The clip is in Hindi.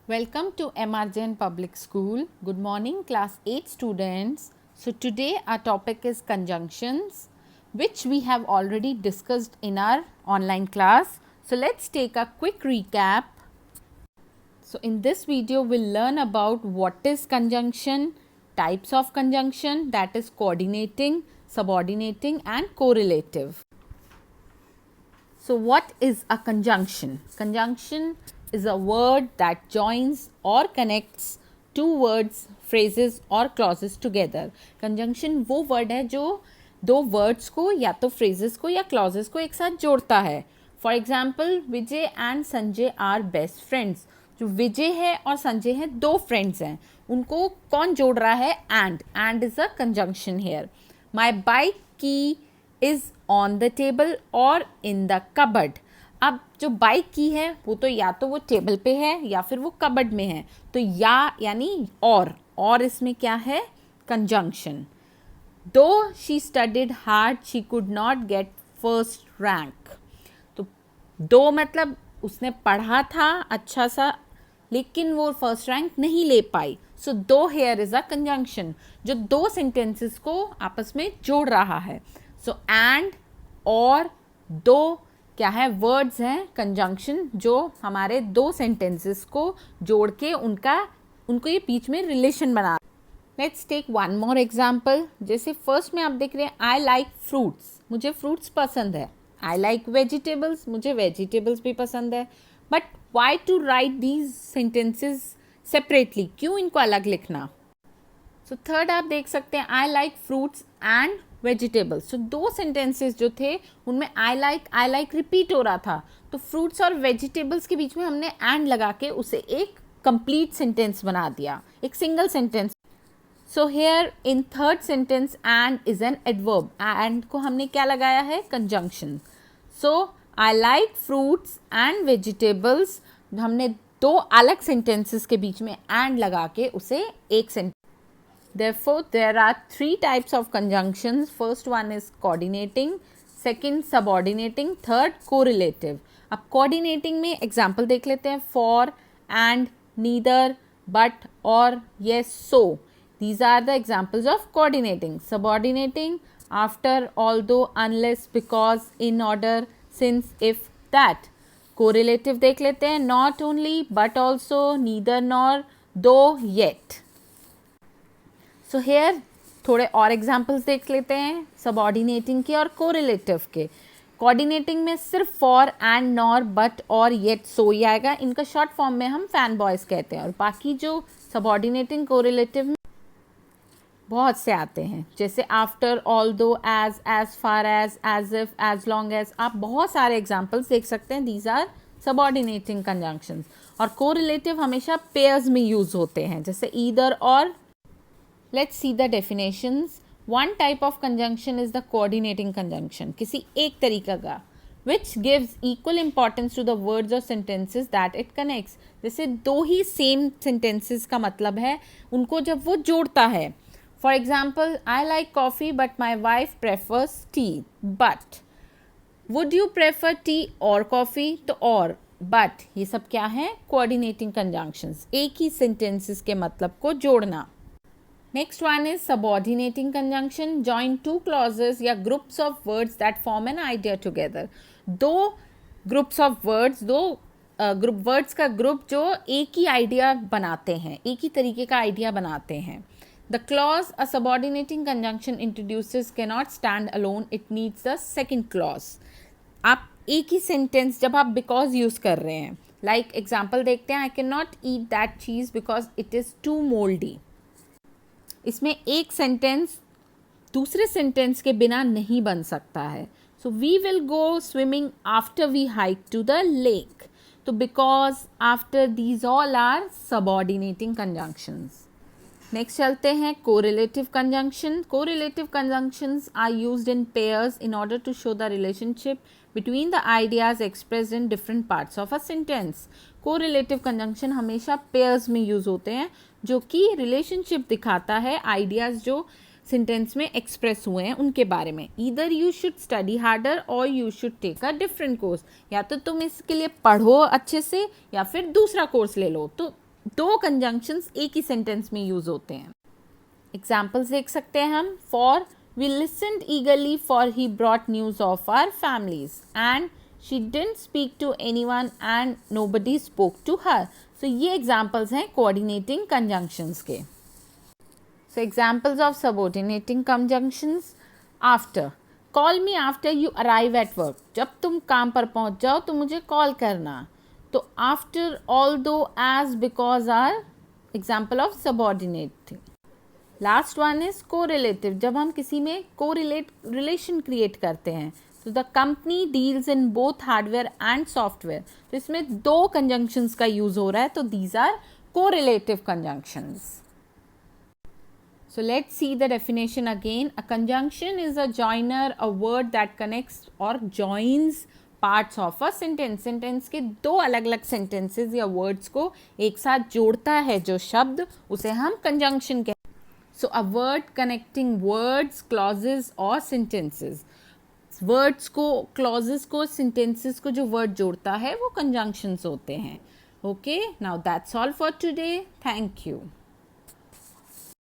Welcome to MRJN Public School. Good morning, class 8 students. So today our topic is conjunctions, which we have already discussed in our online class. So let's take a quick recap. So in this video we'll learn about what is conjunction, types of conjunction, that is coordinating, subordinating and correlative. So what is a conjunction? Conjunction is a word that joins or connects two words, phrases or clauses together. Conjunction वो word है जो दो words को या तो phrases को या clauses को एक साथ जोड़ता है. For example, Vijay and Sanjay are best friends. जो विजय है और संजय है दो friends हैं. उनको कौन जोड़ रहा है? And is a conjunction here. My bike key is on the table और in the cupboard. अब जो बाइक की है वो तो या तो वो टेबल पे है या फिर वो कबर्ड में है. तो या यानी और इसमें क्या है? कंजंक्शन. दो she studied hard she could not get first rank. तो दो मतलब उसने पढ़ा था अच्छा सा लेकिन वो फर्स्ट रैंक नहीं ले पाई. सो दो हेयर इज अ कंजंक्शन जो दो सेंटेंसेस को आपस में जोड़ रहा है. सो एंड और दो क्या है? वर्ड्स हैं कंजंक्शन जो हमारे दो सेंटेंसेस को जोड़ के उनको ये बीच में रिलेशन बना. Let's take one more example. जैसे फर्स्ट में आप देख रहे हैं आई लाइक फ्रूट्स, मुझे फ्रूट्स पसंद है. आई लाइक वेजिटेबल्स, मुझे वेजिटेबल्स भी पसंद है. But why to write these sentences separately? क्यों इनको अलग लिखना? सो थर्ड आप देख सकते हैं I like fruits and vegetables. तो दो सेंटेंसेस जो थे उनमें आई लाइक रिपीट हो रहा था. तो फ्रूट्स और वेजिटेबल्स के बीच में हमने एंड लगा के उसे एक कंप्लीट सेंटेंस बना दिया, एक single sentence. So here in third sentence and is an adverb. And को हमने क्या लगाया है? Conjunction. So I like fruits and vegetables हमने दो अलग सेंटेंसेस के बीच में एंड लगा के उसे एक sentence. Therefore, there are three types of conjunctions. First one is coordinating, second subordinating, third correlative. अब coordinating में example देख लेते हैं. For, and, neither, but, or, yes, so. These are the examples of coordinating. Subordinating, after, although, unless, because, in order, since, if, that. Correlative देख लेते हैं. Not only, but also, neither nor, though, yet. So here थोड़े और एग्जाम्पल्स देख लेते हैं सबऑर्डिनेटिंग के और कोरिलेटिव के. कोऑर्डिनेटिंग में सिर्फ फॉर, एंड, नॉर, बट, और, येट, सो ही आएगा. इनका शॉर्ट फॉर्म में हम फैन बॉयज़ कहते हैं. और बाकी जो सबऑर्डिनेटिंग कोरिलेटिव में बहुत से आते हैं जैसे after, although, as far as if, as long as. आप बहुत सारे एग्जाम्पल्स देख सकते हैं. These are subordinating conjunctions. और कोरिलेटिव हमेशा पेयर्स में यूज होते हैं जैसे ईदर और. Let's see the definitions. One type of conjunction is the coordinating conjunction. किसी एक तरीका का which gives equal importance to the words or sentences that it connects. जैसे दो ही same sentences का मतलब है उनको जब वो जोड़ता है. For example, I like coffee but my wife prefers tea. But would you prefer tea or coffee? तो और but ये सब क्या है? Coordinating conjunctions. एक ही sentences के मतलब को जोड़ना. Next one is subordinating conjunction. Join two clauses या groups of words that form an idea together. दो groups of words, दो group words का group जो एक ही idea बनाते हैं, एक ही तरीके का idea बनाते हैं. The clause a subordinating conjunction introduces cannot stand alone. It needs the second clause. आप एक ही sentence जब आप because use कर रहे हैं, like example देखते हैं. I cannot eat that cheese because it is too moldy. इसमें एक सेंटेंस दूसरे सेंटेंस के बिना नहीं बन सकता है. So we will go swimming after we hike to the lake. तो because, after, these all are subordinating conjunctions. Next चलते हैं correlative conjunction. Correlative conjunctions are used in pairs in order to show the relationship between the ideas expressed in different parts of a sentence. Correlative conjunction हमेशा पेयर्स में यूज होते हैं जो कि रिलेशनशिप दिखाता है आइडियाज जो सेंटेंस में एक्सप्रेस हुए हैं उनके बारे में. Either you should study harder और you should take a different course. या तो तुम इसके लिए पढ़ो अच्छे से या फिर दूसरा कोर्स ले लो. तो दो कंजंक्शंस एक ही सेंटेंस में यूज होते हैं. एग्जाम्पल्स देख सकते हैं हम. For we listened eagerly for he brought news of our families, and she didn't speak to anyone and nobody spoke to her. So ये एग्जाम्पल्स हैं कोऑर्डिनेटिंग कंजंक्शंस के. So examples of subordinating conjunctions. After, call me after you arrive at work. जब तुम काम पर पहुंच जाओ तो मुझे कॉल करना. तो after, although, as, because are example of subordinate thing. Last one is correlative. जब हम किसी में रिलेशन क्रिएट करते हैं. तो the company deals in both hardware and software. तो इसमें दो कंजंक्शंस का यूज हो रहा है. तो these are correlative conjunctions. So let's see the definition again. A conjunction is a joiner, a word that connects or joins parts of a sentence. Sentence के दो अलग अलग sentences या words को एक साथ जोड़ता है जो शब्द, उसे हम conjunction कहते हैं. So a word connecting words, clauses or sentences. Words को, clauses को, sentences को जो word जोड़ता है वो conjunctions होते हैं. Okay, now that's all for today. Thank you.